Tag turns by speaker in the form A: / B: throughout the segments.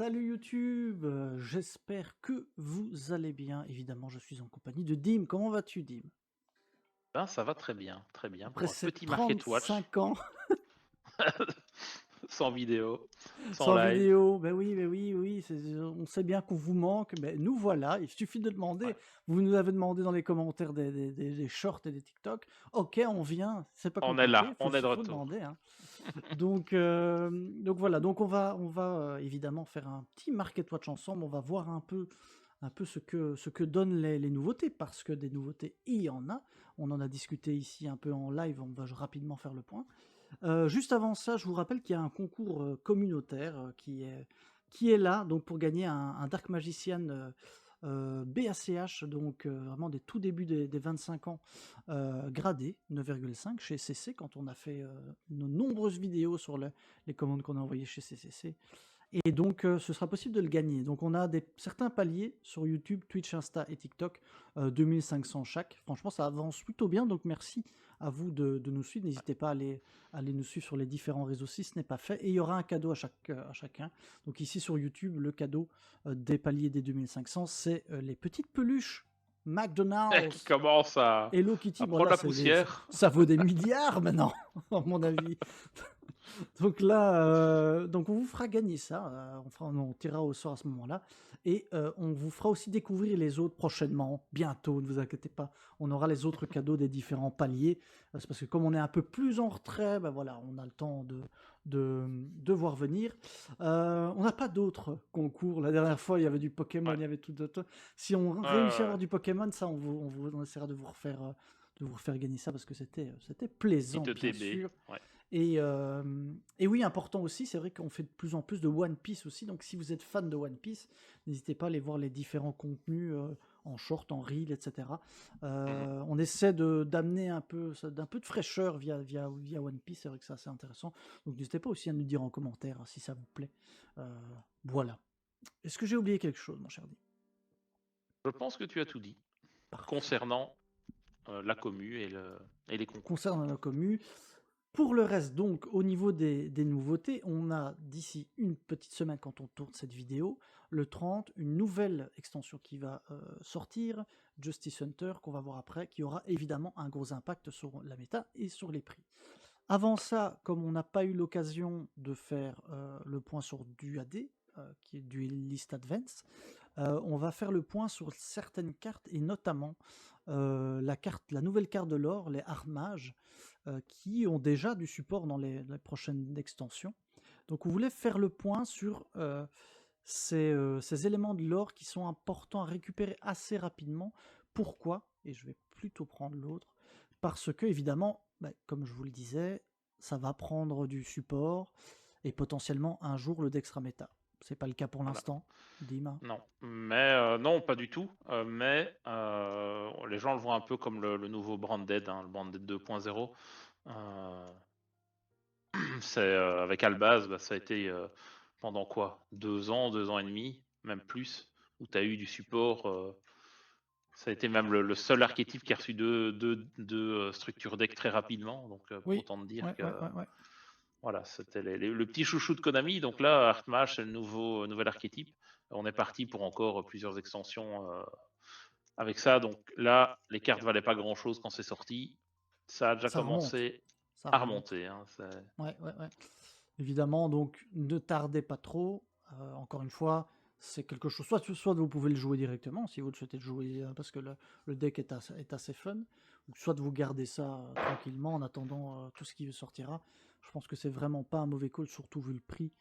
A: Salut YouTube, j'espère que vous allez bien. Évidemment, je suis en compagnie de Dim. Comment vas-tu, Dim?
B: Ben, ça va très bien
A: Après
B: pour un
A: ces
B: petit Market Watch
A: 35 ans
B: sans vidéo, sans
A: sans
B: live.
A: vidéo, ben oui, oui, on sait bien qu'on vous manque, mais nous voilà, il suffit de demander.
B: Ouais,
A: Vous nous avez demandé dans les commentaires des shorts et des TikTok. Ok, on vient, c'est pas
B: on est
A: compliqué,
B: là, on est de
A: faut
B: retour.
A: demander, hein. Donc voilà, donc on va évidemment faire un petit Market Watch ensemble. On va voir un peu ce que donnent les nouveautés, parce que des nouveautés, il y en a. On en a discuté ici un peu en live, on va rapidement faire le point. Juste avant ça, je vous rappelle qu'il y a un concours communautaire qui est là, donc pour gagner un Dark Magician BACH, donc vraiment des tout débuts des 25 ans, gradé 9,5 chez CC, quand on a fait nos nombreuses vidéos sur les commandes qu'on a envoyées chez CCC. Et donc, ce sera possible de le gagner. Donc, on a certains paliers sur YouTube, Twitch, Insta et TikTok, 2500 chaque. Franchement, ça avance plutôt bien. Donc, merci à vous de nous suivre. N'hésitez pas à aller nous suivre sur les différents réseaux si ce n'est pas fait. Et il y aura un cadeau à chacun. Donc, ici sur YouTube, le cadeau des paliers des 2500, c'est les petites peluches
B: Qui
A: McDonald's.
B: commence
A: Hello Kitty,
B: à
A: bon
B: prendre
A: là,
B: la poussière.
A: ça vaut des milliards maintenant, à mon avis. Donc là, donc on vous fera gagner ça, on tirera au sort à ce moment-là, et on vous fera aussi découvrir les autres prochainement, bientôt, ne vous inquiétez pas. On aura les autres cadeaux des différents paliers, c'est parce que comme on est un peu plus en retrait, ben voilà, on a le temps de voir venir. On n'a pas d'autres concours. La dernière fois, il y avait du Pokémon,
B: Ouais,
A: il y avait tout d'autres. Si on
B: ouais,
A: réussit à
B: ouais,
A: avoir
B: ouais.
A: du Pokémon, ça, on essaiera de vous refaire gagner ça, parce que c'était
B: Petit
A: plaisant, bien
B: ETB,
A: sûr.
B: ouais.
A: Et oui, important aussi, c'est vrai qu'on fait de plus en plus de One Piece aussi. Donc, si vous êtes fan de One Piece, n'hésitez pas à aller voir les différents contenus en short, en reel, etc.
B: Mhm.
A: On essaie d'amener d'un peu de fraîcheur via One Piece. C'est vrai que c'est assez intéressant. Donc, n'hésitez pas aussi à nous dire en commentaire si ça vous plaît. Euh, voilà. Est-ce que j'ai oublié quelque chose, mon cher Di?
B: Je pense que tu as tout dit
A: Parfait.
B: concernant la commu et les concours.
A: Concernant la commu. Pour le reste, donc, au niveau des nouveautés, on a d'ici une petite semaine, quand on tourne cette vidéo, le 30, une nouvelle extension qui va sortir, Justice Hunter, qu'on va voir après, qui aura évidemment un gros impact sur la méta et sur les prix. Avant ça, comme on n'a pas eu l'occasion de faire le point sur du AD, qui est du List Advance, on va faire le point sur certaines cartes, et notamment la nouvelle carte de l'or, les Armages, qui ont déjà du support dans les prochaines extensions. Donc on voulait faire le point sur ces éléments de l'or qui sont importants à récupérer assez rapidement. Pourquoi? Et je vais plutôt prendre l'autre. Parce que, évidemment, bah, comme je vous le disais, ça va prendre du support et potentiellement un jour le Dextra Meta. C'est pas le cas pour
B: Voilà.
A: l'instant, Dima.
B: Non, mais non, pas du tout. Mais les gens le voient un peu comme le nouveau Branded, hein, le Branded 2.0. Euh, c'est avec Albaz, bah, ça a été pendant quoi? 2 ans, 2 ans et demi, même plus, où tu as eu du support. Ça a été même le seul archétype qui a reçu deux structures deck très rapidement. Donc
A: Oui,
B: autant te dire
A: ouais,
B: que
A: ouais, ouais, ouais.
B: voilà, c'était le petit chouchou de Konami. Donc là, Artmage, c'est le nouvel archétype. On est parti pour encore plusieurs extensions avec ça. Donc là, les cartes valaient pas grand-chose quand c'est sorti. Ça a déjà
A: Ça remonte.
B: commencé
A: Ça
B: à
A: remonte.
B: remonter, hein,
A: Ouais, ouais, ouais. Évidemment, donc ne tardez pas trop. Encore une fois, c'est quelque chose. Soit vous pouvez le jouer directement si vous le souhaitez le jouer, parce que le deck est assez fun. Ou soit vous gardez ça tranquillement en attendant tout ce qui sortira. Je pense que c'est vraiment pas un mauvais call, surtout vu le prix.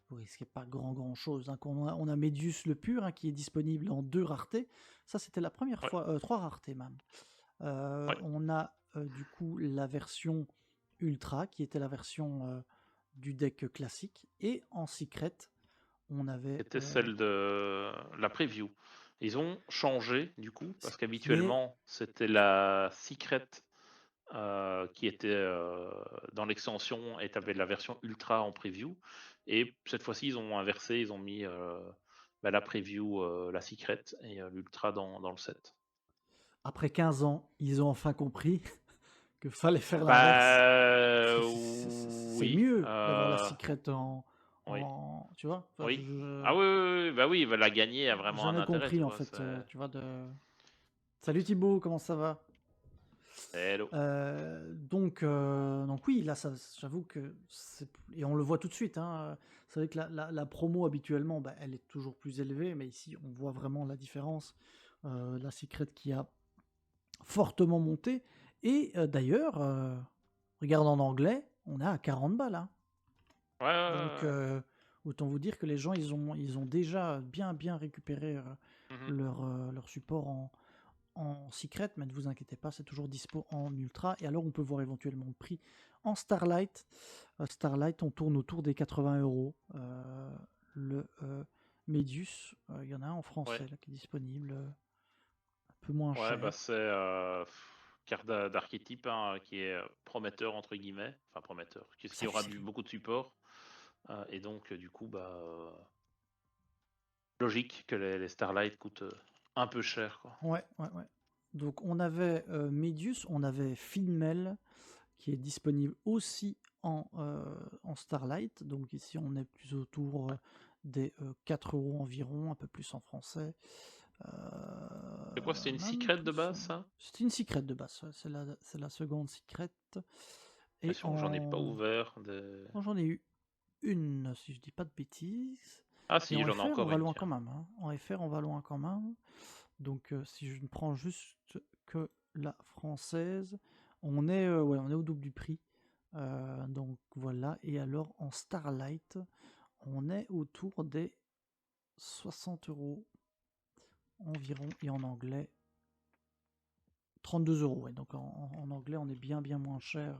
A: Vous risquez pas grand chose, hein. On a Medius le pur, hein, qui est disponible en 2 raretés. Ça, c'était la première
B: ouais,
A: fois, 3 raretés même.
B: ouais.
A: On a du coup la version Ultra, qui était la version du deck classique. Et en secret, on avait
B: C'était celle de la preview. Ils ont changé du coup, parce
A: qui est.
B: qu'habituellement c'était la secret qui était dans l'extension et tu avais la version ultra en preview. Et cette fois-ci, ils ont inversé, ils ont mis la preview, la secret et l'ultra dans le set.
A: Après 15 ans, ils ont enfin compris que fallait faire l'inverse.
B: Bah
A: C'est
B: oui.
A: mieux d'avoir la secret
B: Oui.
A: Tu vois? Enfin,
B: Oui. Ah oui, oui, oui, oui, bah oui, bah, la gagner a
A: j'ai
B: vraiment un
A: jamais
B: intérêt,
A: compris
B: tu
A: en
B: vois.
A: fait,
B: C'est
A: tu vois de Salut Thibaut, comment ça va?
B: hello.
A: Donc oui, là, ça j'avoue que c'est et on le voit tout de suite, hein, c'est vrai que la promo habituellement, bah, elle est toujours plus élevée, mais ici, on voit vraiment la différence. La Secret qui a fortement monté et d'ailleurs, regarde en anglais, on est à 40 balles, hein.
B: Ouais, ouais,
A: Donc
B: ouais, ouais.
A: autant vous dire que les gens, ils ont déjà bien récupéré,
B: Mhm.
A: leur support en secret, mais ne vous inquiétez pas, c'est toujours dispo en ultra. Et alors, on peut voir éventuellement le prix en Starlight. Starlight, on tourne autour des 80 €. Le Medius, il y en a un en
B: Ouais,
A: français là, qui est disponible, un peu moins
B: ouais, bah
A: cher.
B: c'est carte d'archétype hein, qui est prometteur entre guillemets, enfin prometteur, qui
A: Ça,
B: aura
A: c'est
B: beaucoup de support et donc du coup bah logique que les Starlight coûtent un peu cher quoi.
A: ouais, ouais, ouais. Donc, on avait Medius, on avait Finmel qui est disponible aussi en Starlight. Donc, ici, on est plus autour des 4 € environ, un peu plus en français.
B: C'est quoi, c'est une
A: Même
B: secret de
A: plus.
B: base ça?
A: C'est une secret de base, ouais, c'est la seconde secret. Et
B: Question que j'en ai pas ouvert de...
A: j'en ai eu une, si je dis pas de bêtises.
B: Ah
A: Et
B: si,
A: en
B: j'en ai
A: FR, on
B: encore
A: va
B: une
A: loin quand
B: tiens.
A: même, hein. En FR, on va loin quand même. Donc, si je ne prends juste que la française, ouais, on est au double du prix. Donc voilà. Et alors en Starlight, on est autour des 60 € environ. Et en anglais, 32 €. Ouais. Donc en anglais, on est bien moins cher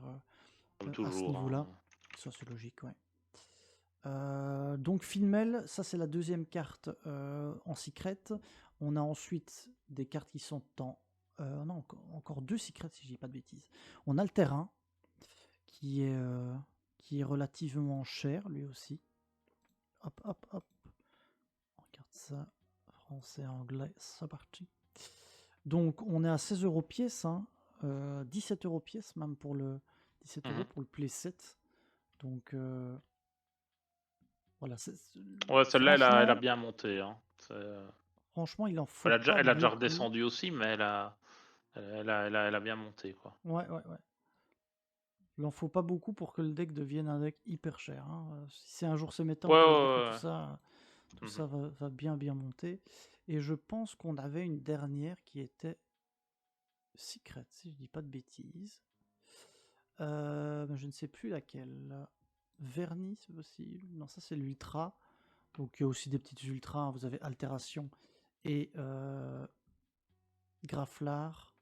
B: Comme
A: à ce
B: toujours.
A: niveau-là.
B: Hein.
A: Ça, c'est logique, ouais. Donc Finmel, ça c'est la deuxième carte en secret. On a ensuite des cartes qui sont en... non, encore deux secrets si je dis pas de bêtises. On a le terrain qui est relativement cher lui aussi. Hop, hop, hop. On regarde ça. Français, anglais, c'est parti. Donc on est à 16 € pièce, hein. 17 € pièce même pour le 17 €
B: Mhm.
A: pour le playset. Donc voilà,
B: Ouais, celle-là, elle a
A: franchement,
B: bien monté. Hein.
A: franchement, il en faut pas
B: Elle a déjà
A: beaucoup.
B: redescendu aussi, mais elle a bien monté quoi.
A: Ouais, ouais, ouais. Il en faut pas beaucoup pour que le deck devienne un deck hyper cher, hein. Si un jour c'est méta,
B: Ouais,
A: autologriff et
B: ouais, ouais.
A: tout
B: Mhm.
A: ça va bien monter. Et je pense qu'on avait une dernière qui était secret, si je dis pas de bêtises. Mais je ne sais plus laquelle. Vernis, c'est possible. Non, ça c'est l'ultra. Donc il y a aussi des petites ultras, hein. Vous avez Altération et Graflar.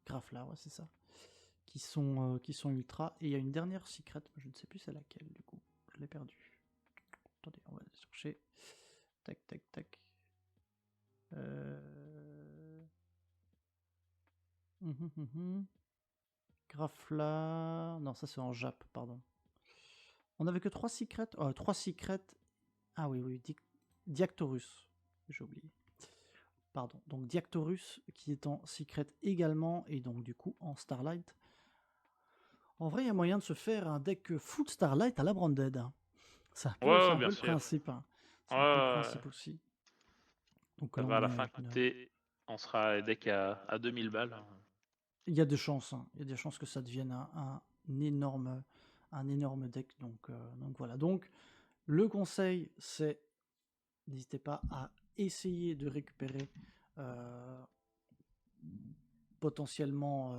A: Graflar, ouais, c'est ça. Qui sont ultra. Et il y a une dernière secret, mais je ne sais plus c'est laquelle du coup. Je l'ai perdu. Attendez, on va aller chercher. Tac, tac, tac. Euh... Graflar. Non, ça c'est en Jap, pardon. On avait que 3 secrets. 3 secrets. Ah oui, oui, Diactorus. J'ai oublié. Pardon. Donc Diactorus qui est en secret également et donc du coup en Starlight. En vrai, il y a moyen de se faire un deck full Starlight à la Branded, hein.
B: Ouais,
A: C'est
B: ouais,
A: un peu
B: bien
A: le
B: sûr.
A: principe, hein.
B: Ouais,
A: C'est un peu le
B: ouais, ouais.
A: principe aussi. Donc
B: Ça
A: là,
B: va à
A: on
B: la
A: est
B: fin
A: avec une...
B: coûter. On sera à deck à 2000 balles. Hein.
A: Il y a des chances, hein. Il y a des chances que ça devienne un énorme deck. Donc voilà. Donc le conseil, c'est n'hésitez pas à essayer de récupérer euh, potentiellement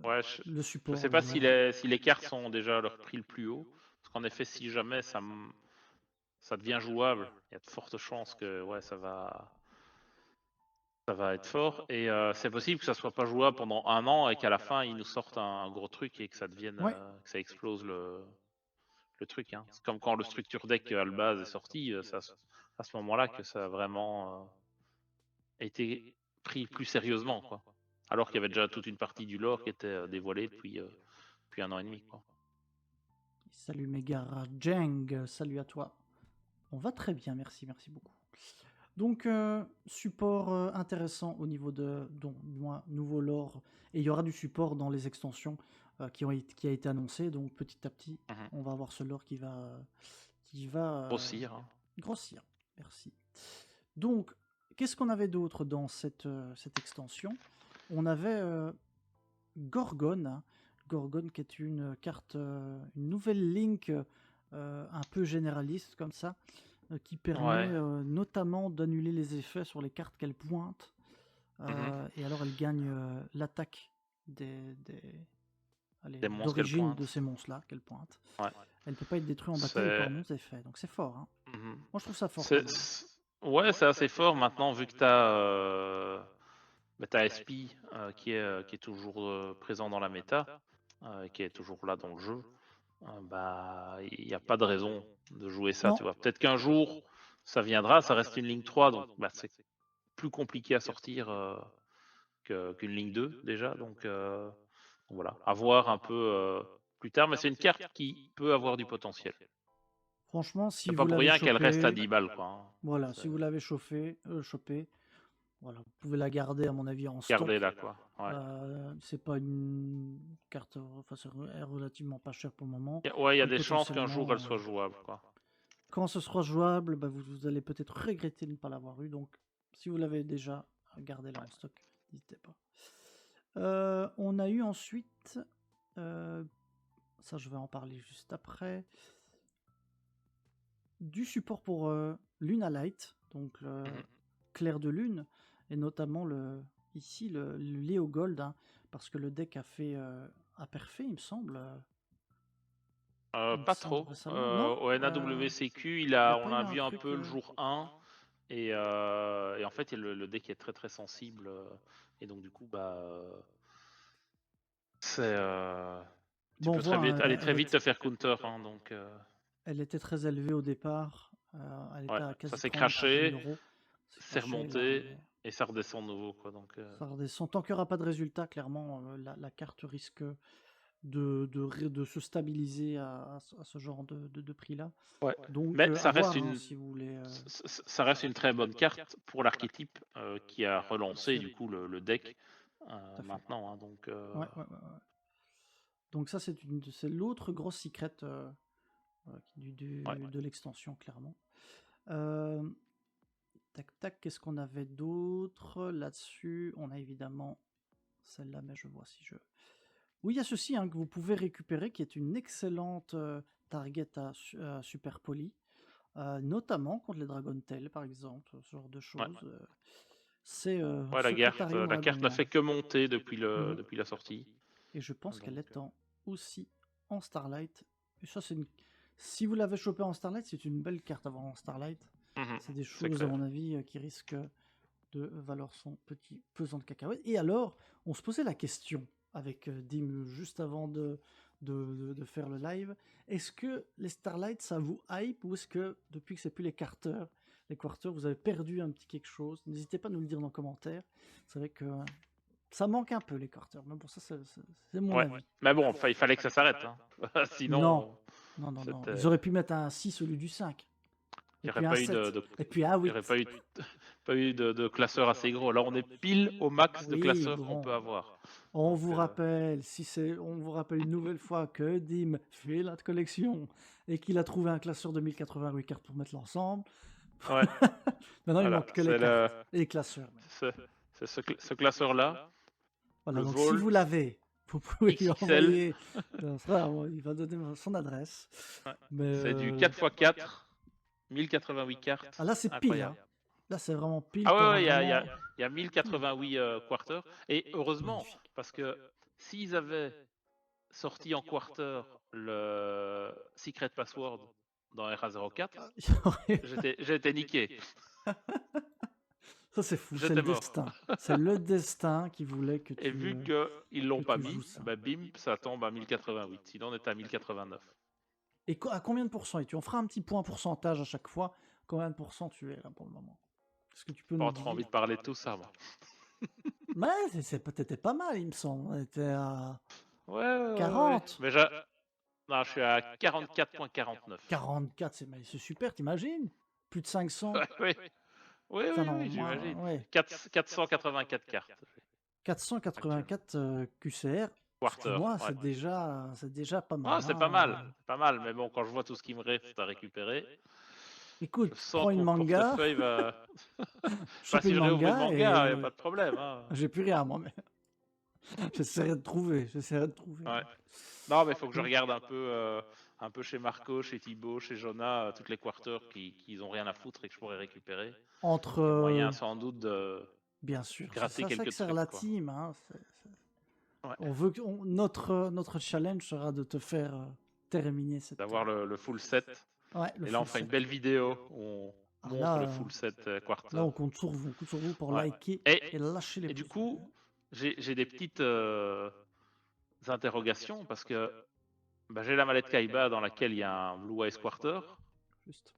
B: Ouais,
A: le
B: je
A: support
B: sais pas si
A: original.
B: les cartes sont déjà à leur prix le plus haut. Parce qu'en effet, si jamais ça devient jouable, il y a de fortes chances que ouais, ça va être fort. Et c'est possible que ça soit pas jouable pendant un an et qu'à la fin, ils nous sortent un gros truc et que ça devienne,
A: Ouais,
B: que ça explose le truc. Hein. C'est comme quand le structure deck Albaz est sorti, à ce moment-là que ça a vraiment été pris plus sérieusement, quoi. Alors qu'il y avait déjà toute une partie du lore qui était dévoilée depuis un an et demi, quoi.
A: salut Megara Jeng, salut à toi. On va très bien, merci beaucoup. Donc, support intéressant au niveau donc, moi, nouveau lore. Et il y aura du support dans les extensions qui a été annoncé. Donc, petit à petit,
B: Mhm.
A: on va avoir ce lore qui va
B: Grossir. Hein.
A: grossir. Merci. Donc, qu'est-ce qu'on avait d'autre dans cette extension? On avait Gorgon, hein. Gorgon qui est une carte, une nouvelle Link un peu généraliste comme ça, qui permet
B: Ouais.
A: notamment d'annuler les effets sur les cartes qu'elle pointe.
B: Mhm.
A: Et alors elle gagne l'attaque allez,
B: Des monstres qu'elle
A: d'origine de
B: pointe.
A: ces monstres-là qu'elle pointe.
B: Ouais.
A: Elle peut pas être détruite en bataille
B: C'est.
A: par nos effets, donc c'est fort. Hein.
B: Mhm.
A: Moi je trouve ça fort quand
B: C'est-
A: même.
B: Ouais, c'est assez fort maintenant vu que t'as SP qui est toujours présent dans la méta, qui est toujours là dans le jeu. Bah, il n'y a pas de raison de jouer ça,
A: Non,
B: tu vois. Peut-être qu'un jour, ça viendra, ça reste une ligne 3, donc bah, c'est plus compliqué à sortir qu'une ligne 2 déjà. Donc voilà, à voir un peu plus tard, mais c'est une carte qui peut avoir du potentiel.
A: franchement, si
B: C'est pas
A: vous
B: pour
A: l'avez
B: rien qu'elle reste à
A: chopé,
B: 10 balles, quoi. Hein.
A: voilà,
B: C'est
A: si vous l'avez chopé, voilà, vous pouvez la garder à mon avis en
B: garder
A: stock.
B: là, quoi. Ouais.
A: C'est pas une carte, enfin elle est relativement pas chère pour le moment.
B: Ouais, il y a
A: Et
B: des chances qu'un jour elle
A: potentiellement,
B: soit jouable, quoi.
A: quand ce sera jouable, bah, vous allez peut-être regretter de ne pas l'avoir eu. Donc, si vous l'avez déjà, gardez-la en stock. N'hésitez pas. On a eu ensuite, ça je vais en parler juste après, du support pour Luna Light, donc le
B: Mhm.
A: clair de lune, et notamment ici le Léo Gold, hein, parce que le deck a fait a perfait, il me semble.
B: Pas trop.
A: Récemment, non?
B: Au NAWCQ,
A: Il n'y a
B: on
A: pas
B: a
A: eu un
B: vu un
A: truc.
B: peu le jour 1. Et en fait, le deck est très très sensible. Et donc, du coup, bah. C'est. Tu
A: Bon, on
B: peux
A: voit, hein,
B: aller très vite te faire counter. Hein, donc,
A: elle était très élevée au départ. Elle
B: ouais,
A: était à
B: ça
A: quasi
B: s'est
A: 34 000
B: craché,
A: euros. C'est
B: c'est
A: craché, là,
B: remonté et ça redescend de nouveau. Quoi, donc,
A: ça redescend. Tant qu'il n'y aura pas de résultat, clairement, la carte risque de se stabiliser à ce genre de prix-là.
B: ouais.
A: Donc,
B: Mais
A: à voir hein, si vous voulez.
B: ça reste une très bonne carte pour l'archétype qui a
A: Bien
B: relancé
A: sûr,
B: du coup le deck
A: tout à fait.
B: maintenant. Hein, donc,
A: Ouais. Donc, ça, c'est l'autre grosse secret
B: ouais.
A: de l'extension, clairement. Tac, qu'est-ce qu'on avait d'autre là-dessus? On a évidemment celle-là, mais je vois si je. Oui, il y a ceci hein, que vous pouvez récupérer, qui est une excellente target à Super Poly, notamment contre les Dragon Tail, par exemple, ce genre de
B: Ouais.
A: choses. C'est
B: Ouais,
A: Secrétarium
B: la carte n'a
A: Dragonnement.
B: fait que monter depuis,
A: Mhm.
B: depuis la sortie.
A: Et je pense qu'elle
B: Donc,
A: est aussi en Starlight. Et ça, si vous l'avez chopé en Starlight, c'est une belle carte à avoir en Starlight. C'est des
B: c'est
A: choses, à
B: clair.
A: mon avis, qui risquent de valoir son petit pesant de cacahuètes. Et alors, on se posait la question avec Dim juste avant de faire le live. Est-ce que les Starlight, ça vous hype ou est-ce que depuis que c'est plus les quarters, vous avez perdu un petit quelque chose? N'hésitez pas à nous le dire dans les commentaires. C'est vrai que ça manque un peu les quarters, mais bon, ça c'est mon
B: Ouais.
A: avis.
B: Mais bon, il fallait que ça s'arrête. Hein.
A: Non,
B: Sinon,
A: non. Ils
B: c'était.
A: auraient pu mettre un 6 au lieu du 5.
B: Il
A: Et
B: n'y aurait
A: puis un
B: pas eu
A: 7. Et puis un
B: il y aurait
A: 8.
B: pas eu de classeur assez gros. Là, on est pile au max de
A: Oui,
B: classeurs qu'on peut
A: bon.
B: avoir.
A: On
B: Donc,
A: vous rappelle, on vous rappelle une nouvelle fois que Dim fait la collection et qu'il a trouvé un classeur de 1088 cartes pour mettre l'ensemble.
B: ouais.
A: Maintenant, il
B: Voilà,
A: manque que les cartes et les classeurs. Même.
B: ce classeur-là,
A: Voilà,
B: le
A: donc si vous
B: Volt
A: l'avez, vous pouvez lui
B: XXL.
A: envoyer. Il va donner son adresse.
B: Ouais.
A: Mais
B: C'est du 4x4, 1088 cartes.
A: ah, là, c'est pile. Hein.
B: Incroyable.
A: Là, c'est vraiment pile
B: Ah
A: comme
B: ouais,
A: vraiment.
B: il y a 1088 quarters. Et heureusement,
A: Magnifique.
B: parce que s'ils avaient sorti en quarter le Secret Password dans RA04, j'ai été niqué.
A: Ça, c'est fou. C'est le
B: J'étais mort.
A: destin. C'est le destin qui voulait que
B: Et vu qu'ils l'ont
A: que
B: pas
A: tu joues
B: mis,
A: ça.
B: bah bim, ça tombe à 1088. Sinon, on était à 1089.
A: Et à combien de pourcents es-tu? On fera un petit point pourcentage à chaque fois. Combien de pourcents tu es là pour le moment? Est-ce que tu peux nous
B: Pas trop
A: dire?
B: envie de parler de tout ça, moi.
A: Mais c'est peut-être pas mal, il me semble. On était à
B: Ouais.
A: 40.
B: Mais non, je suis à 44,49.
A: 44, c'est super, t'imagines? Plus de 500.
B: Oui,
A: Enfin non,
B: j'imagine.
A: ouais.
B: 484 cartes.
A: 484 QCR.
B: Quarter,
A: Moi,
B: ouais.
A: c'est déjà pas
B: Ah,
A: mal,
B: c'est pas
A: hein.
B: mal, c'est pas mal, mais bon, quand je vois tout ce qui me reste à récupérer, je
A: Écoute,
B: sens
A: prends
B: que
A: une
B: mon
A: manga,
B: portefeuille va. Pas
A: chope
B: si
A: une
B: je réouvre une
A: manga
B: manga, y a
A: et
B: pas de problème, hein.
A: j'ai plus rien moi, mais j'essaierai de trouver,
B: Ouais.
A: hein.
B: Non, mais il faut que je
A: Donc
B: regarde un peu chez Marco, chez Thibaut, chez Jonah, toutes les quarters qui ont rien à foutre et que je pourrais récupérer.
A: entre,
B: Il y a moyen sans doute de
A: bien sûr, c'est
B: gratter
A: ça que
B: quelques
A: sert la
B: trucs, quoi.
A: team, hein,
B: Ouais.
A: on veut que notre challenge sera de te faire, terminer cette,
B: D'avoir le full set.
A: ouais, le
B: Et là, on
A: full
B: fera une
A: set.
B: belle vidéo où on
A: Ah
B: montre le
A: là,
B: full set
A: là
B: quarter.
A: on compte sur vous pour
B: Ouais.
A: liker
B: Et,
A: et lâcher les
B: et du
A: pouces bleus.
B: coup, j'ai des petites interrogations parce que bah, j'ai la mallette Kaiba dans laquelle il y a un Blue Eyes Quarter.
A: Juste.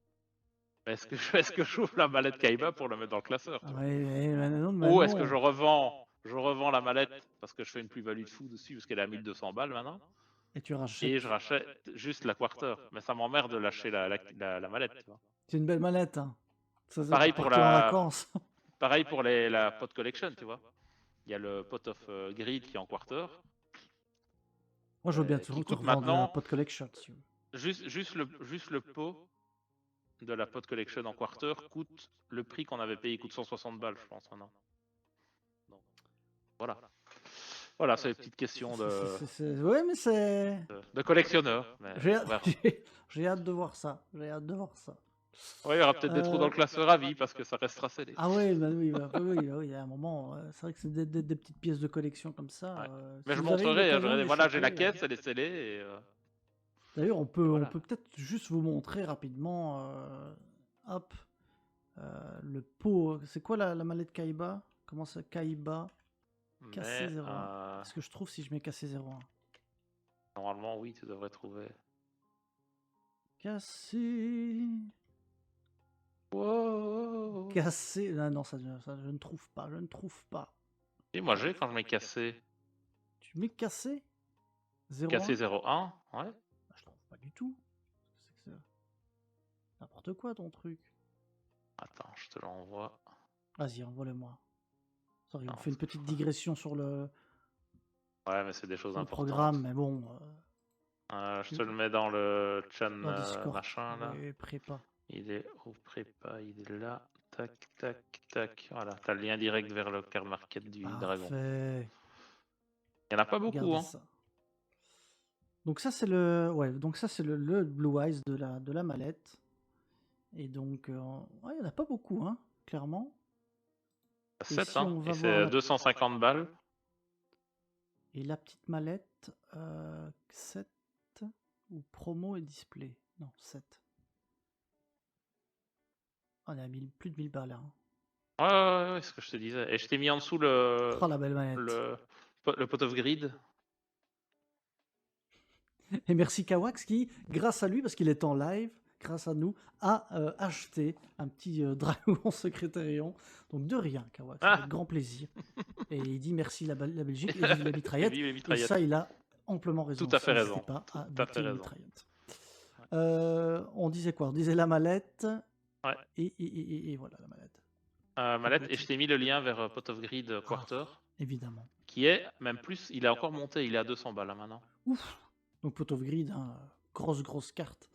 B: Est-ce que j'ouvre la mallette Kaiba pour le mettre dans le classeur,
A: Ah
B: tu vois?
A: ouais, mais non,
B: Ou est-ce que je revends la mallette parce que je fais une plus-value de fou dessus parce qu'elle est à 1200 balles maintenant
A: et tu
B: et je
A: rachètes.
B: rachète juste la quarter. Mais ça m'emmerde de lâcher la mallette, tu vois.
A: C'est une belle mallette, hein. Ça, c'est pour
B: Pareil pour
A: partir en
B: la,
A: vacances.
B: pareil pour la pot collection, tu vois. Il y a le pot of grid qui est en quarter,
A: Moi, je veux bien
B: qui
A: te
B: coûte
A: revendre la
B: maintenant
A: pot collection, si tu veux.
B: juste le pot de la pot collection en quarter coûte le prix qu'on avait payé, il coûte 160 balles, je pense maintenant. Donc, voilà. Voilà, c'est une petite question
A: Ouais, mais c'est.
B: de collectionneur, mais
A: J'ai
B: on
A: hâte...
B: verra.
A: j'ai hâte de voir ça. J'ai hâte de voir ça.
B: Ouais, il y aura peut-être des trous dans le classeur à vie parce que ça restera scellé.
A: Ah ouais, bah oui, oui, il y a un moment. C'est vrai que c'est des petites pièces de collection comme ça.
B: Ouais. Mais
A: Si
B: je
A: vous avez eu
B: montrerai, hein,
A: l'occasion de les
B: voilà, j'ai la
A: choper.
B: caisse, elle est scellée
A: D'ailleurs,
B: et
A: on
B: voilà.
A: peut peut-être juste vous montrer rapidement. Hop. Le pot. C'est quoi la mallette Kaiba? Comment ça? Kaiba
B: Mais
A: KC01. Est-ce que je trouve si je mets KC01?
B: normalement, oui, tu devrais trouver.
A: KC.
B: Wow.
A: KC. Ah non, ça, je ne trouve pas. Je ne trouve pas.
B: Et moi, j'ai quand je mets cassé.
A: Tu mets KC? 01?
B: Cassé 01, ouais.
A: Ah, je trouve pas du tout. C'est n'importe quoi ton truc.
B: Attends, je te l'envoie.
A: Vas-y, envoie-le-moi. Sorry,
B: Non,
A: on fait une
B: parce que je
A: petite
B: crois.
A: digression sur
B: Ouais, mais c'est des choses
A: le
B: importantes.
A: programme, mais bon.
B: Je te le mets dans le chan
A: Dans Discord.
B: machin là.
A: Oui, prépa.
B: Il est au prépa, il est là. Tac, tac, tac. Voilà, t'as le lien direct vers le card market du dragon.
A: Parfait.
B: Il n'y en a pas beaucoup,
A: Regardez
B: hein.
A: ça. Donc ça c'est donc ça c'est le Blue Eyes de la mallette. Et donc ouais, il n'y en a pas beaucoup, hein, clairement. Et
B: 7,
A: si
B: hein.
A: on va
B: Et
A: voir
B: c'est 250 balles.
A: et la petite mallette 7 ou promo et display. Non, 7. On est à plus de 1000 balles là, hein.
B: Ouais, c'est ce que je te disais. Et je t'ai mis en dessous
A: Oh la belle mallette.
B: le pot of grid.
A: Et merci Kawax qui, grâce à lui, parce qu'il est en live, grâce à nous, a acheté un petit dragon secrétarion. Donc de rien, Kawax, avec
B: Ah.
A: grand plaisir. Et il dit merci la Belgique et vive la mitraillette.
B: Vive les
A: Et
B: mitraillettes.
A: ça, il a amplement raison.
B: Tout à fait
A: N'hésitez
B: raison.
A: pas à
B: Tout à fait
A: buter une
B: raison.
A: mitraillette. On disait quoi? On disait la mallette.
B: Ouais.
A: Et voilà la mallette.
B: Mallette, et je t'ai mis le lien vers Pot of Grid Quarter,
A: Évidemment.
B: qui est même plus, il a encore monté, il est à 200 balles là, maintenant.
A: Ouf. Donc Pot of Grid, hein, grosse carte.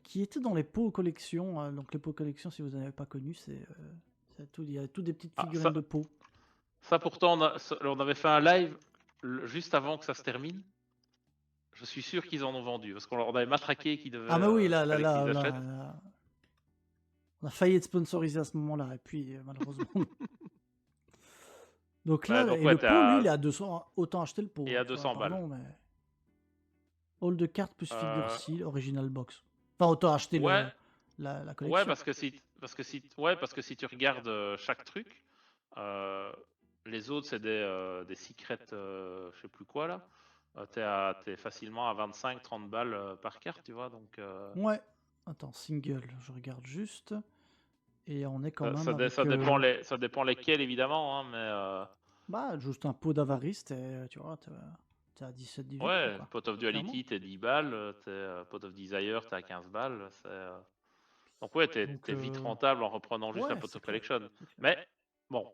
A: Qui était dans les pots collection. Donc les pots collection, si vous n'avez pas connu, il y a tout des petites figurines de pots.
B: Ça pourtant, on avait fait un live juste avant que ça se termine. Je suis sûr qu'ils en ont vendu, parce qu'on avait matraqué qu'ils devaient.
A: Ah mais oui,
B: fallait qu'ils achètent.
A: on a failli être sponsorisé à ce moment-là, et puis malheureusement. Donc là,
B: donc,
A: et le pot, lui, il est à 200. Autant acheter le pot.
B: Il est à 200 balles.
A: Pardon, mais. Hall de cartes plus figure seal, original box. Enfin, autant acheter la collection.
B: Ouais, parce que si tu regardes chaque truc, les autres c'est des secrets, je sais plus quoi là. T'es facilement à 25-30 balles par carte, tu vois. Donc.
A: Ouais. Attends, single, je regarde juste. Et on est quand même
B: Ça dépend lesquels évidemment, hein, mais.
A: Bah, juste un pot d'avarice, tu vois, t'es à 17-18.
B: Ouais,
A: Quoi.
B: Pot of Duality, t'es 10 balles, Pot of Desire, t'es à 15 balles. Donc ouais, t'es vite rentable en reprenant juste la Pot of Collection. Mais bon,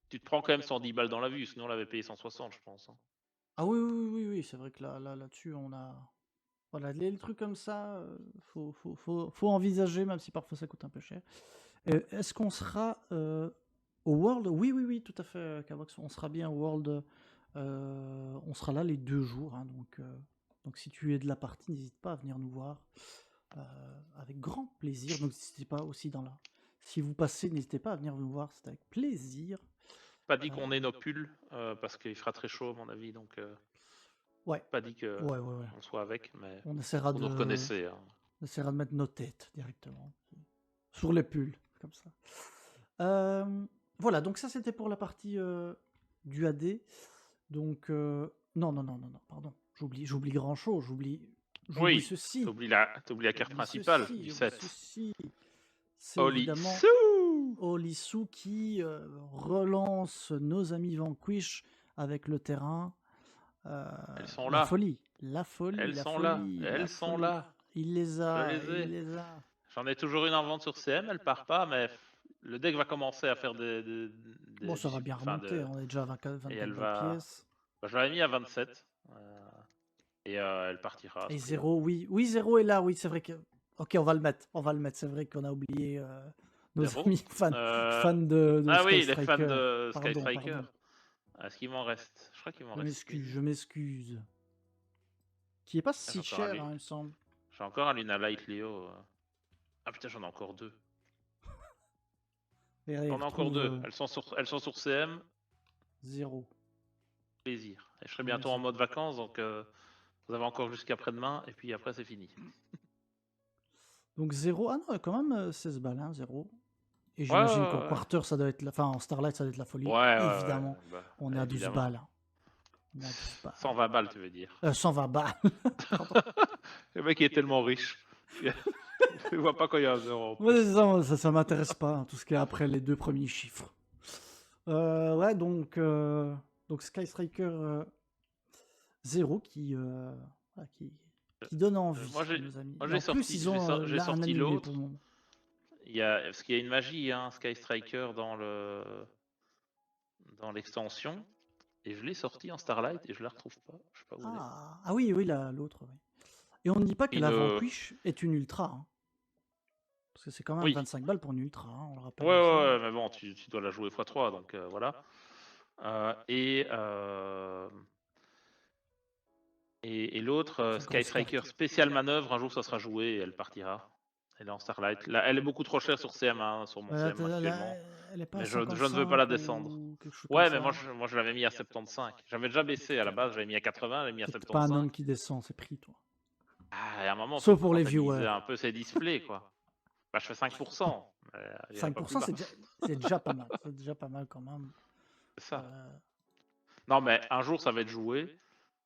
B: tu te prends quand même 110 balles dans la vue, sinon on l'avait payé 160, je pense. Hein.
A: Ah oui, oui, oui, oui, c'est vrai que là-dessus, on a. Voilà, les trucs comme ça, faut envisager, même si parfois ça coûte un peu cher. Est-ce qu'on sera au World? Oui, oui, oui, tout à fait, Cavox. On sera bien au World. On sera là les 2 jours, hein, donc si tu es de la partie, n'hésite pas à venir nous voir avec grand plaisir. Donc n'hésitez pas aussi Si vous passez, n'hésitez pas à venir nous voir, c'est avec plaisir.
B: Pas dit qu'on ait nos pulls, parce qu'il fera très chaud à mon avis, donc
A: Ouais,
B: pas dit que
A: ouais, ouais, ouais.
B: on soit avec, mais
A: On essaiera
B: vous nous reconnaissez. Hein.
A: de mettre nos têtes directement sur les pulls, comme ça. Voilà, donc ça c'était pour la partie du AD. Donc, non, non, non, non, non, pardon. J'oublie grand chose. J'oublie
B: Oui,
A: ceci.
B: t'oublies la carte principale du set.
A: Ceci. C'est évidemment
B: Olisou
A: Olisu qui relance nos amis Vanquish avec le terrain.
B: Elles sont
A: La
B: là.
A: folie. La folie.
B: Elles
A: La
B: sont là.
A: folie. La
B: Elles sont
A: folie.
B: là.
A: Il les
B: Je
A: a.
B: les ai.
A: Il les a.
B: J'en ai toujours une en vente sur CM, elle part pas, mais le deck va commencer à faire
A: Bon, ça va bien
B: enfin,
A: remonter. On est déjà à
B: et
A: 24
B: elle
A: belles
B: va.
A: pièces.
B: Bah, je l'avais mis à 27. Et elle partira.
A: Et 0, oui. Oui, 0 est là. Oui, c'est vrai que. Ok, on va le mettre. On va le mettre. C'est vrai qu'on a oublié nos
B: 0.
A: amis fans de
B: Ah
A: Sky
B: oui, les fans
A: Striker.
B: de Sky
A: Pardon,
B: Striker.
A: pardon.
B: Est-ce qu'il m'en reste? Je crois qu'il m'en reste.
A: Je m'excuse. Qui est pas
B: Ah,
A: si cher, hein, il me semble.
B: J'ai encore un Luna Light Léo. Ah putain, j'en ai encore 2. J'en ai encore 2. Elles sont sur CM.
A: 0.
B: Plaisir. Et je serai bientôt en mode vacances, donc vous avez encore jusqu'à après-demain, et puis après c'est fini.
A: Donc 0. Ah non, quand même 16 balles, hein, 0. Et j'imagine qu'en quarter, ça doit être enfin en Starlight, ça doit être la folie. Évidemment.
B: Bah,
A: on est à 12 balles. On est à 12 balles.
B: 120 balles, tu veux dire.
A: 120 balles.
B: Le mec il est tellement riche. Il voit pas quand il y a un 0.
A: Ouais, ça m'intéresse pas, hein, tout ce qui est après les 2 premiers chiffres. Ouais, donc Sky Striker 0 qui donne envie, nos amis.
B: Moi, j'ai sorti,
A: ils ont
B: j'ai sorti l'autre.
A: Pour
B: parce qu'il y a une magie, hein, Sky Striker dans l'extension. Et je l'ai sorti en Starlight et je la retrouve pas. Je sais pas où elle est.
A: Ah oui, l'autre. Oui. Et on ne dit pas que la Vanquish est une ultra. Hein. Parce que c'est quand même 25 balles pour une ultra, hein, on le rappelle.
B: Ouais, mais bon, tu dois la jouer x3, donc voilà. Et l'autre, Sky Striker spécial manœuvre, un jour ça sera joué et elle partira. Elle est en Starlight. Là, elle est beaucoup trop chère sur CM1, sur mon CM actuellement.
A: Elle est pas
B: mais je ne veux
A: 55
B: pas la descendre.
A: Ouais,
B: mais moi je l'avais mis à 75. J'avais déjà baissé à la base, j'avais mis à 80, j'avais mis à
A: T'es
B: 75.
A: pas un homme qui descend, c'est pris, toi.
B: Ah, et à un moment,
A: sauf pour les viewers.
B: Un peu ses displays, quoi. Bah, je fais 5%.
A: 5%, c'est déjà pas mal. C'est déjà pas mal quand même.
B: C'est ça. Non, mais un jour, ça va être joué.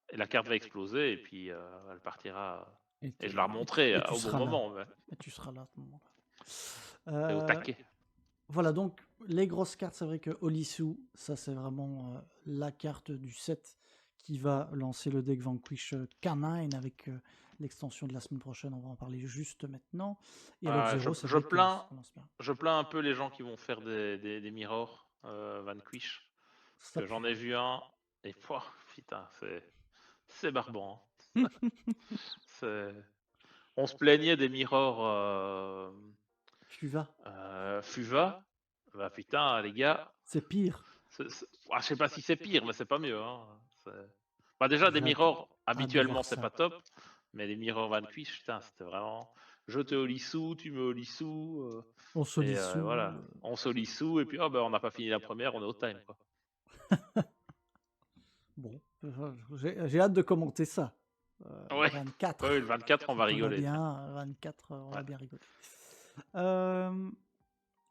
B: Et la carte va exploser. Et puis, elle partira. Et je la remonterai au bon moment. Mais...
A: Et tu seras là à ce moment-là.
B: Et au taquet.
A: Voilà, donc, les grosses cartes, c'est vrai que Olisu, ça, c'est vraiment la carte du set qui va lancer le deck Vanquish Canine avec... l'extension de la semaine prochaine, on va en parler juste maintenant. Et
B: je plains un peu les gens qui vont faire des mirrors Vanquish. Parce que j'en ai vu un, et putain, c'est barbant. Hein. On se plaignait des mirrors Fuva. Bah putain, les gars.
A: C'est pire.
B: Je sais pas si c'est pire, mais c'est pas mieux. Hein. Bah, déjà, des mirrors, habituellement, c'est pas top. Mais les mirrors Vanquish, putain, c'était vraiment. Je te Olisou, tu me Olisou.
A: On solissou.
B: Voilà, on solissou, et puis on n'a pas fini la première, on est au time. Quoi.
A: Bon, j'ai hâte de commenter ça. 24.
B: Ouais, le 24, on va rigoler.
A: Bien, 24, on va bien rigoler.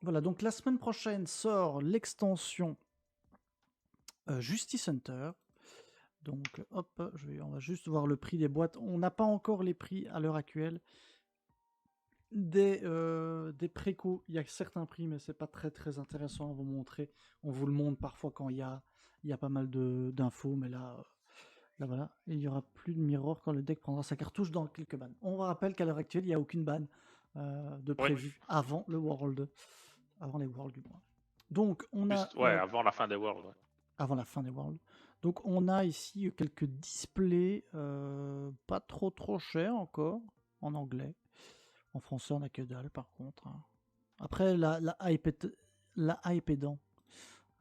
A: Voilà, donc la semaine prochaine sort l'extension Justice Hunter. Donc, hop, on va juste voir le prix des boîtes. On n'a pas encore les prix à l'heure actuelle des précos. Il y a certains prix, mais c'est pas très très intéressant à vous montrer. On vous le montre parfois quand il y a pas mal d'infos, mais là voilà. Et il n'y aura plus de mirror quand le deck prendra sa cartouche dans quelques bannes. On rappelle qu'à l'heure actuelle, il n'y a aucune banne de prévu avant le World, avant les Worlds du mois. Donc on a
B: avant la fin des Worlds.
A: avant la fin des Worlds. Donc on a ici quelques displays pas trop chers encore, en anglais. En français, on a que dalle par contre, hein. Après, la hype est dans.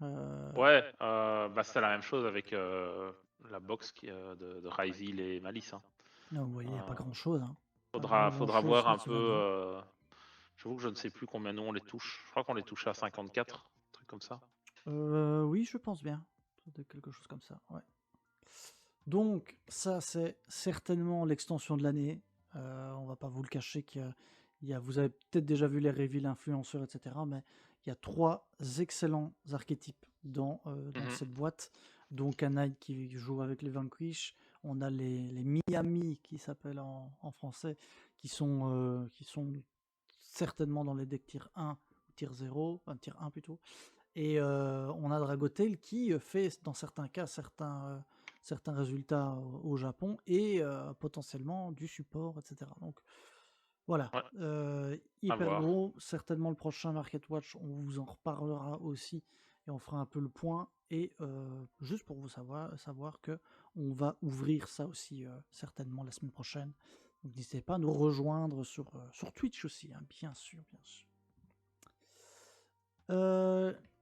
B: Ouais, bah c'est la même chose avec la box de Ryzil et Malice, hein.
A: Vous voyez, il n'y a pas grand-chose, hein. Pas
B: Faudra
A: grand-chose
B: voir
A: sur
B: un
A: ce
B: peu.
A: variant.
B: J'avoue que je ne sais plus combien nous on les touche. Je crois qu'on les touche à 54, un truc comme ça.
A: Oui, je pense bien. C'était quelque chose comme ça, ouais. Donc, ça, c'est certainement l'extension de l'année. On va pas vous le cacher vous avez peut-être déjà vu les reveals influenceurs, etc. Mais il y a 3 excellents archétypes dans
B: Mhm.
A: cette boîte. Donc, un Knight qui joue avec les Vanquish. On a les Miami qui s'appellent en français, qui sont certainement dans les decks tier 1 ou tier 0, enfin tier 1 plutôt. Et on a Dragotail qui fait, dans certains cas, certains résultats au Japon et potentiellement du support, etc. Donc voilà,
B: Ouais, à
A: hyper
B: voir.
A: gros. Certainement le prochain Market Watch, on vous en reparlera aussi et on fera un peu le point. Et juste pour vous savoir que on va ouvrir ça aussi certainement la semaine prochaine. Donc n'hésitez pas à nous rejoindre sur Twitch aussi, hein, bien sûr, bien sûr.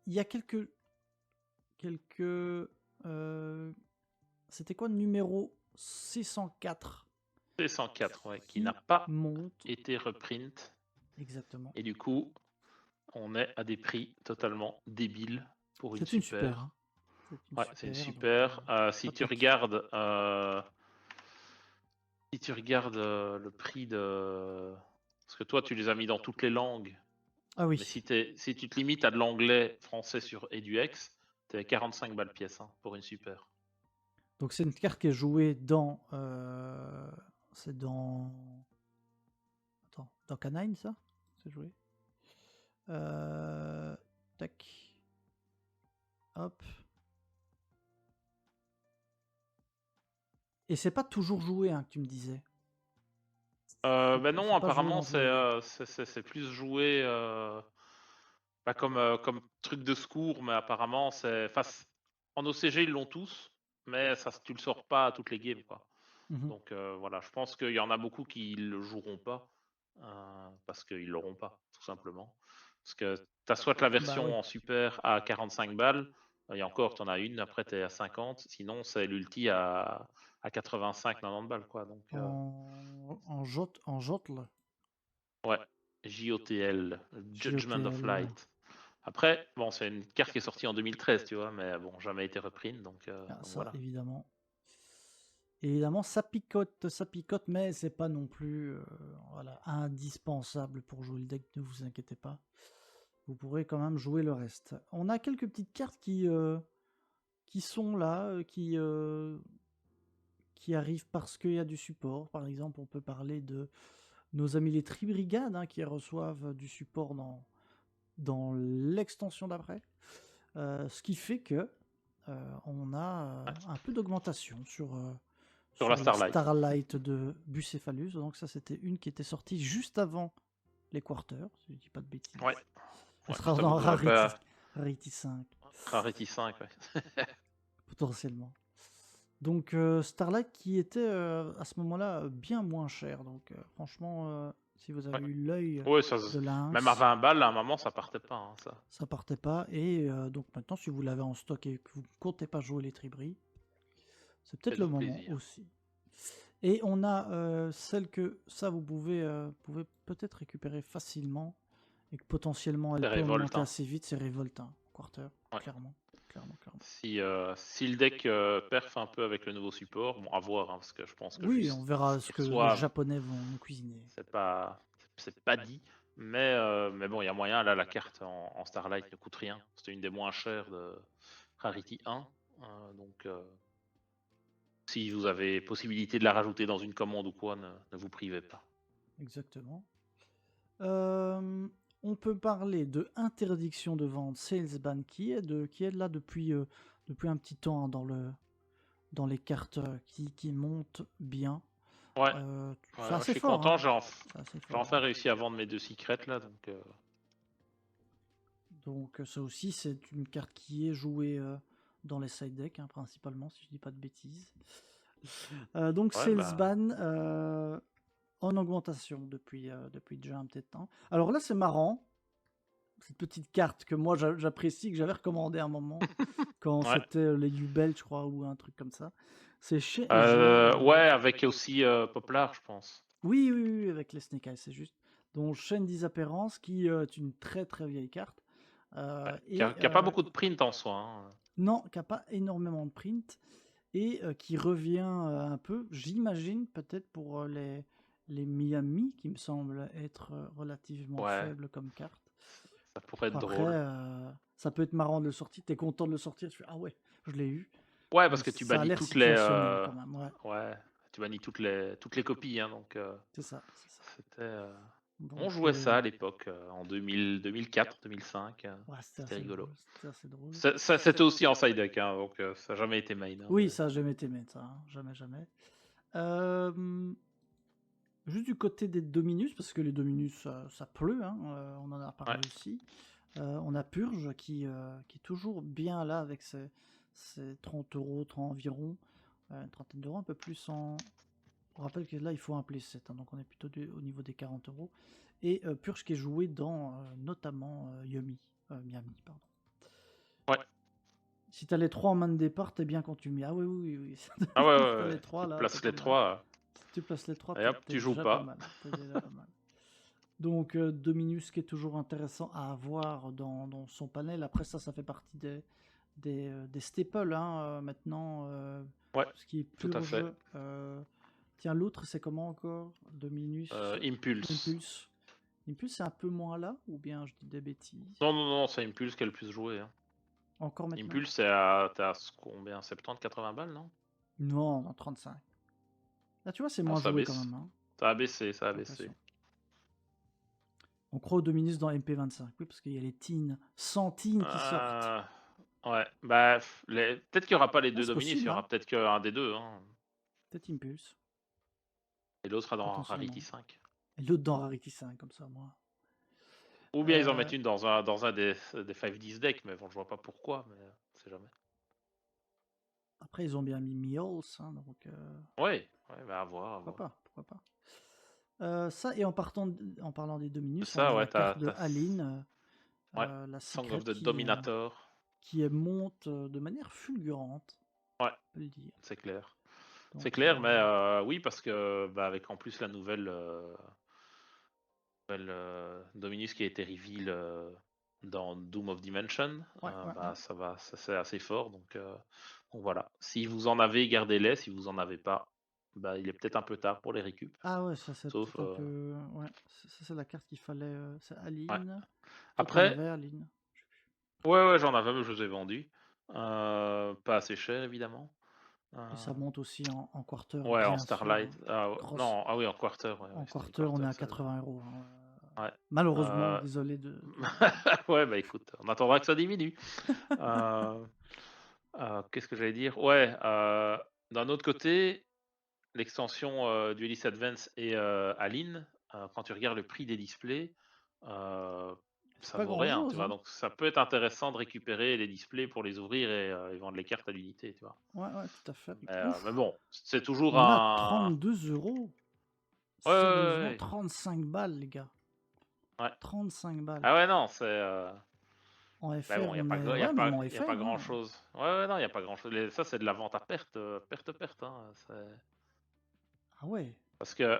A: Il y a quelques. C'était quoi le numéro 604
B: C104, ouais, qui n'a
A: qui
B: pas
A: monte
B: été reprint.
A: exactement.
B: Et du coup, on est à des prix totalement débiles pour une
A: C'est une super,
B: super.
A: hein. C'est une
B: Ouais, c'est une
A: super, donc
B: super.
A: pas tech.
B: Si tu regardes le prix de. Parce que toi, tu les as mis dans toutes les langues.
A: Ah
B: Mais
A: oui.
B: si tu te limites à de l'anglais, français sur EduX, t'es à 45 balles pièce, hein, pour une super.
A: Donc c'est une carte qui est jouée dans. C'est dans. Attends, dans Canine ça. C'est joué. Tac. Hop. Et c'est pas toujours joué, hein, que tu me disais.
B: Ben non,
A: C'est pas joué
B: apparemment,
A: dans tous les decks.
B: c'est plus joué pas comme truc de secours, mais apparemment, en OCG, ils l'ont tous, mais ça, tu le sors pas à toutes les games, quoi.
A: Mhm.
B: Donc voilà, je pense qu'il y en a beaucoup qui le joueront pas, parce qu'ils l'auront pas, tout simplement. Parce que tu as soit la
A: Bah oui.
B: version en super à 45 balles, et encore, tu en as une, après tu es à 50, sinon c'est l'ulti à 85-90 balles, quoi. Donc
A: En jotle.
B: ouais, JOTL, Judgment of
A: JOTL.
B: Light. Après, bon, c'est une carte qui est sortie en 2013, tu vois, mais bon, jamais été reprint,
A: Ah,
B: donc
A: ça,
B: voilà.
A: évidemment. Évidemment, ça picote, mais c'est pas non plus voilà, indispensable pour jouer le deck, ne vous inquiétez pas. Vous pourrez quand même jouer le reste. On a quelques petites cartes qui sont là, qui arrivent parce qu'il y a du support. Par exemple, on peut parler de nos amis les Tribrigades, hein, qui reçoivent du support dans l'extension d'après. Ce qui fait que on a un peu d'augmentation
B: Sur la
A: sur la
B: Starlight.
A: Starlight de Bucephalus. Donc ça, c'était une qui était sortie juste avant les quarters, si je dis pas de bêtises.
B: Ouais,
A: Elle
B: ouais, je
A: sera
B: t'avoue
A: dans
B: que j'aurais pas.
A: Rarity 5,
B: Rarity 5, ouais.
A: potentiellement. Donc Starlight qui était à ce moment-là bien moins cher. Donc franchement, si vous avez
B: Ouais,
A: eu l'œil
B: ouais
A: de
B: même à
A: Lynx,
B: 20 balles, à un moment, ça partait pas, hein, ça.
A: ça partait pas. Et donc maintenant, si vous l'avez en stock et que vous ne comptez pas jouer les Tribris, c'est peut-être le
B: Faites-vous
A: moment
B: plaisir.
A: aussi. Et on a celle que ça, vous pouvez peut-être récupérer facilement et que potentiellement elle
B: C'est
A: peut
B: révolte,
A: augmenter
B: hein.
A: assez vite. C'est Révolte, hein, Quarter,
B: Ouais.
A: clairement. Clairement, clairement.
B: Si le deck perf un peu avec le nouveau support, bon, à voir, hein, parce que je pense que
A: Oui, on
B: juste
A: verra
B: ce
A: ce
B: qu'ils
A: que les
B: reçoivent,
A: Japonais vont nous cuisiner.
B: c'est pas dit. Mais bon, il y a moyen, là, la carte en Starlight ne coûte rien. C'était une des moins chères de Rarity 1. Donc, si vous avez possibilité de la rajouter dans une commande ou quoi, ne vous privez pas.
A: Exactement. On peut parler de interdiction de vente sales ban qui est là depuis un petit temps, hein, dans les cartes qui montent bien.
B: Ouais,
A: C'est
B: ouais, je
A: assez
B: suis
A: fort,
B: content,
A: hein. C'est assez
B: j'ai
A: fort,
B: enfin
A: hein.
B: réussi à vendre mes 2 secrets là,
A: Donc ça aussi, c'est une carte qui est jouée dans les side decks, hein, principalement, si je dis pas de bêtises. Donc
B: Ouais, bah.
A: Salesban en augmentation depuis déjà un petit temps. Alors là, c'est marrant, cette petite carte que moi j'apprécie, que j'avais recommandé à un moment, quand
B: Ouais.
A: c'était les Ubel, je crois, ou un truc comme ça. C'est chez EG.
B: Ouais, avec aussi Poplar, je pense.
A: Oui, oui, oui, avec les Snake Eyes, c'est juste. Donc Chaîne Disapparence, qui est une très très vieille carte.
B: Ouais.
A: Et
B: Qui a pas beaucoup de print en soi. Hein.
A: non, qui n'a pas énormément de print. Et qui revient un peu, j'imagine, peut-être pour les Miami, qui me semble être relativement
B: Ouais,
A: faible comme carte.
B: ça pourrait être
A: Après,
B: drôle.
A: ça peut être marrant de le sortir. T'es content de le sortir, tu fais ah ouais, je l'ai eu.
B: Ouais, parce
A: Donc
B: que tu
A: ça a
B: bannis
A: l'air
B: toutes les.
A: situationnel quand même. Ouais,
B: Ouais, tu bannis toutes les copies. Hein, donc,
A: c'est ça, c'est ça.
B: c'était. On
A: Donc,
B: jouait ça à l'époque, en 2000, 2004, 2005.
A: ouais, c'était
B: C'était
A: assez
B: rigolo.
A: drôle. C'était assez drôle.
B: C'était aussi en side deck, hein, donc ça n'a jamais été main. Hein,
A: Oui,
B: mais-
A: ça, j'ai jamais été mettre ça, hein. Jamais, jamais. Juste du côté des Dominus, parce que les Dominus, ça pleut, hein, on en a
B: Ouais.
A: parlé aussi. On a Purge qui est toujours bien là avec ses 30 euros, 30 environ, une trentaine d'euros, un peu plus en. On rappelle que là il faut un playset, hein, donc on est plutôt au niveau des 40 euros. Et Purge qui est joué dans notamment Miami, pardon.
B: Ouais.
A: Si t'as les 3 en main de départ, t'es bien quand tu mets. Ah oui, oui, oui.
B: Ah ouais,
A: Si
B: ouais,
A: t'as
B: ouais.
A: les 3
B: Tu
A: là, t'es
B: places
A: pas
B: les
A: mal.
B: 3
A: Si tu places les 3,
B: et hop,
A: t'es
B: tu joues
A: déjà pas
B: pas.
A: mal. T'es déjà pas mal. Donc Dominus qui est toujours intéressant à avoir dans son panel. Après ça fait partie des staples maintenant.
B: Ouais,
A: Ce qui est
B: tout à
A: Purge.
B: fait.
A: Tiens, l'autre c'est comment encore? Dominus.
B: Impulse.
A: Impulse. Impulse c'est un peu moins là, ou bien je dis des bêtises?
B: Non, non, non, c'est Impulse qui est le plus joué. Hein.
A: Encore maintenant?
B: Impulse, t'es à combien? 70, 80 balles, non?
A: Non, non, 35. Là tu vois, c'est
B: Non,
A: moins
B: ça
A: joué quand
B: baisse.
A: même, hein,
B: Ça a baissé, ça a
A: j'ai
B: baissé.
A: l'impression. On croit au Dominus dans MP25, oui, parce qu'il y a les teens, 100 teens qui sortent.
B: Ouais, bah, peut-être qu'il n'y aura pas les
A: Ah,
B: deux
A: c'est
B: Dominus, il
A: possible,
B: y
A: hein.
B: aura peut-être qu'un des deux. Hein.
A: Peut-être Impulse,
B: Et l'autre sera dans
A: potentiellement.
B: Rarity 5.
A: Et l'autre dans Rarity 5, comme ça, moi.
B: Ou bien ils en mettent une dans un des 5-10 decks, mais bon, je vois pas pourquoi, mais on sait jamais.
A: Après, ils ont bien mis Meals, hein, donc
B: Ouais, bah à voir, à
A: pourquoi
B: voir.
A: pas, pourquoi pas. Ça, et en parlant des Dominus, on
B: Ça,
A: a
B: ouais,
A: la carte de Aline,
B: ouais,
A: la
B: Song
A: Secret,
B: of the Dominator.
A: qui monte de manière fulgurante,
B: Ouais,
A: on peut le dire.
B: c'est clair.
A: Donc,
B: C'est clair, mais oui, parce que bah, avec en plus la nouvelle Dominus qui a été reveal dans Doom of Dimension,
A: ouais,
B: bah, ça c'est assez fort. Donc voilà. Si vous en avez, gardez-les. Si vous en avez pas, bah, il est peut-être un peu tard pour les récup.
A: Ah ouais, ça c'est
B: Sauf,
A: peut-être un peu. Ouais, ça c'est la carte qu'il fallait. C'est
B: ouais.
A: Aline. Toi, t'en
B: Après,
A: avais, Aline?
B: ouais, j'en avais, mais je les ai vendus. Pas assez cher, évidemment.
A: Et ça monte aussi en quarter,
B: Ouais, en
A: bien sûr,
B: Starlight.
A: hein.
B: Non, ah oui, en quarter. Ouais,
A: En
B: c'était une
A: quarter, on
B: quarter,
A: est à
B: celle-là.
A: 80 euros, hein.
B: Ouais.
A: Malheureusement, désolé de.
B: Ouais, bah écoute, on attendra que ça diminue. Euh, Qu'est-ce que j'allais dire? Ouais, d'un autre côté, l'extension du Duelist Advance et Aline, quand tu regardes le prix des displays, euh,
A: C'est
B: ça
A: pas
B: vaut rien, tu
A: grand-chose,
B: vois.
A: hein.
B: Donc ça peut être intéressant de récupérer les displays pour les ouvrir et vendre les cartes à l'unité, tu vois.
A: Ouais, tout à fait.
B: Mais
A: Ouf,
B: bon, c'est toujours
A: on a
B: un.
A: 32 euros.
B: Ouais, ouais,
A: Sérieusement,
B: ouais,
A: 35 balles, les gars.
B: ouais.
A: 35 balles.
B: Ah ouais, non, c'est.
A: En
B: Bah
A: FR,
B: bon, il
A: on est.
B: y a
A: Ouais,
B: pas,
A: même en
B: y a pas
A: FR,
B: grand
A: hein.
B: chose. Ouais, non, il y a pas grand chose. Ça, c'est de la vente à perte, perte. Hein.
A: Ah ouais.
B: Parce que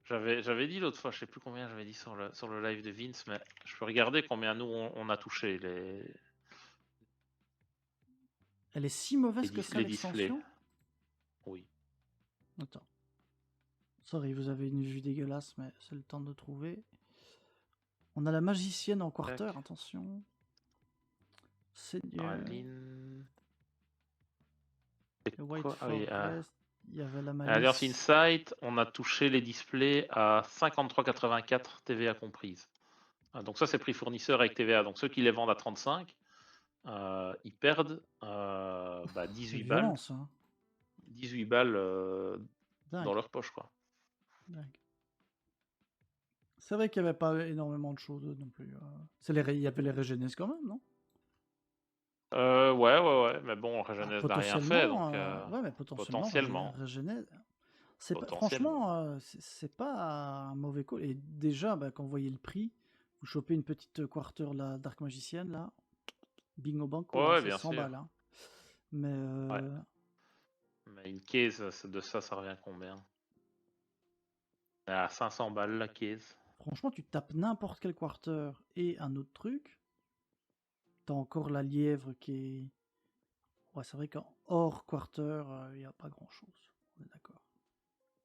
B: j'avais dit l'autre fois, je sais plus combien j'avais dit sur le live de Vince, mais je peux regarder combien nous on a touché
A: Elle est si mauvaise que ça,
B: les displays.
A: l'extension?
B: Oui.
A: Attends. Sorry, vous avez une vue dégueulasse, mais c'est le temps de trouver. On a la magicienne en quarter,
B: Tac.
A: attention. Seigneur.
B: Aline.
A: Le White
B: Quoi? Ah oui,
A: Forest. Il y avait la
B: Alliance
A: malice.
B: Insight, on a touché les displays à 53,84 TVA comprise. Donc ça, c'est prix fournisseur avec TVA. Donc ceux qui les vendent à 35, ils perdent
A: C'est
B: 18
A: violent,
B: balles.
A: ça, hein.
B: 18 balles dans
A: Dingue.
B: leur poche, quoi.
A: Dingue. C'est vrai qu'il n'y avait pas énormément de choses non plus. Il y avait les Régénès quand même, non?
B: Ouais, mais bon,
A: Ah,
B: Regenez n'a rien fait,
A: potentiellement,
B: donc
A: ouais, mais potentiellement,
B: potentiellement,
A: Régénère, c'est pas,
B: potentiellement.
A: franchement, c'est pas un mauvais call. Et déjà, bah, quand vous voyez le prix, vous chopez une petite quarter, la Dark Magicienne, là, bingo banco, hein,
B: Ouais,
A: c'est
B: bien
A: 100
B: sûr.
A: balles. Hein. Mais
B: Ouais. Mais une case, de ça revient combien? À 500 balles la case.
A: franchement, tu tapes n'importe quel quarter et un autre truc, t'as encore la lièvre qui est... Ouais, c'est vrai qu'en hors quarter, il n'y a pas grand-chose. On est d'accord.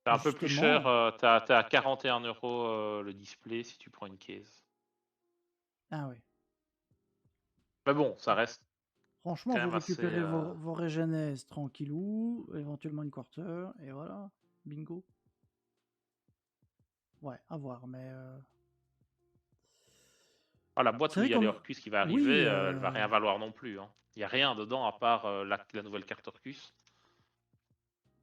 B: C'est
A: Et
B: un peu plus cher,
A: justement,
B: t'es à 41 € le display si tu prends une case.
A: ah ouais.
B: Mais bon, ça reste
A: Franchement,
B: quand
A: vous
B: même assez.
A: récupérez vos régénèses tranquillou, éventuellement une quarter, et voilà, bingo. Ouais, à voir, mais...
B: Ah, la boîte
A: C'est
B: où
A: vrai
B: il y a les
A: qu'on...
B: Orcus qui va
A: Oui,
B: arriver, elle va rien valoir non plus. Hein. Il n'y a rien dedans à part la nouvelle carte Orcus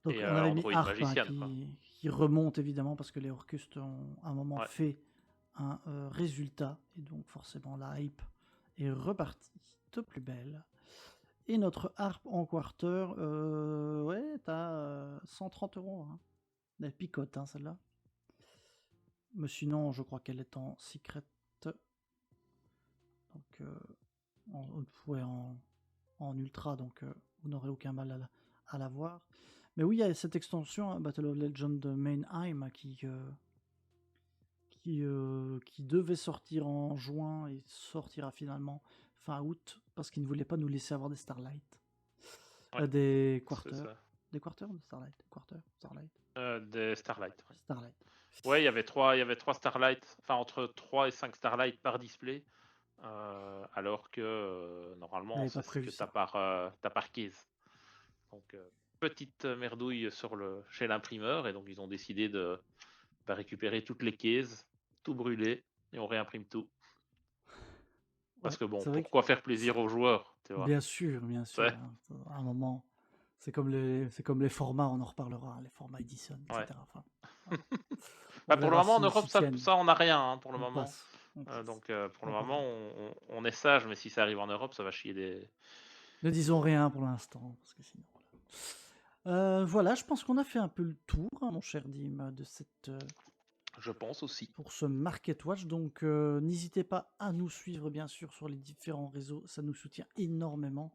A: donc
B: et
A: on avait mis
B: Android
A: Harp, hein,
B: Magicienne, quoi.
A: qui remonte évidemment parce que les Orcus ont à un moment
B: Ouais.
A: fait un résultat, et donc forcément la hype est repartie de plus belle. Et notre Harp en quarter, ouais, t'as 130 €. Hein. Elle picote, hein, celle-là. Mais sinon, je crois qu'elle est en secret. Donc, ouais, en ultra, donc vous n'aurez aucun mal à la voir. Mais oui, il y a cette extension, hein, Battle of Legend de Mainheim, qui devait sortir en juin et sortira finalement fin août, parce qu'ils ne voulaient pas nous laisser avoir des Starlight.
B: Ouais,
A: Des
B: c'est
A: quarters.
B: ça.
A: Des quarters de Starlight. Quarter, Starlight.
B: Des Starlight. Ouais.
A: Starlight.
B: Ouais, il y avait trois Starlight, enfin entre 3 et 5 Starlight par display, alors que
A: Ils
B: normalement
A: n'avaient pas
B: c'est ce
A: prévu
B: que
A: ça.
B: t'as par case. Donc petite merdouille chez l'imprimeur et donc ils ont décidé de récupérer toutes les cases, tout brûler et on réimprime tout. Parce
A: Ouais,
B: que bon,
A: c'est vrai que...
B: pourquoi faire plaisir aux joueurs, tu vois?
A: Bien sûr.
B: C'est
A: Hein. À un moment, c'est comme les formats, on en reparlera, hein, les formats Edison,
B: ouais.
A: etc. Enfin, voilà. On
B: Bah, pour le
A: verra
B: moment en
A: s'ils
B: Europe ça,
A: tiennent.
B: ça on n'a rien hein, pour le
A: On
B: moment.
A: passe. On passe.
B: Donc pour le
A: On
B: moment
A: parle.
B: on est sage, mais si ça arrive en Europe, ça va chier des.
A: Ne disons rien pour l'instant, parce que sinon. Voilà, je pense qu'on a fait un peu le tour, hein, mon cher Dim, de cette,
B: Je pense aussi.
A: pour ce Market Watch. Donc, n'hésitez pas à nous suivre, bien sûr, sur les différents réseaux. Ça nous soutient énormément.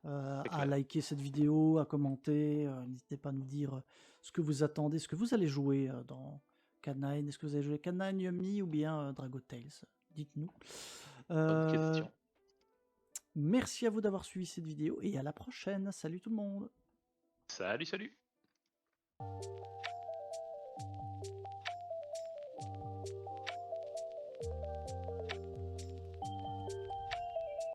B: C'est
A: À
B: clair.
A: liker cette vidéo, à commenter. N'hésitez pas à nous dire ce que vous attendez, ce que vous allez jouer dans Canine. Est-ce que vous allez jouer Canine, Yummy ou bien Dragon Tales? Dites-nous.
B: Bonne
A: Euh,
B: question.
A: Merci à vous d'avoir suivi cette vidéo et à la prochaine. Salut tout le monde.
B: Salut, salut.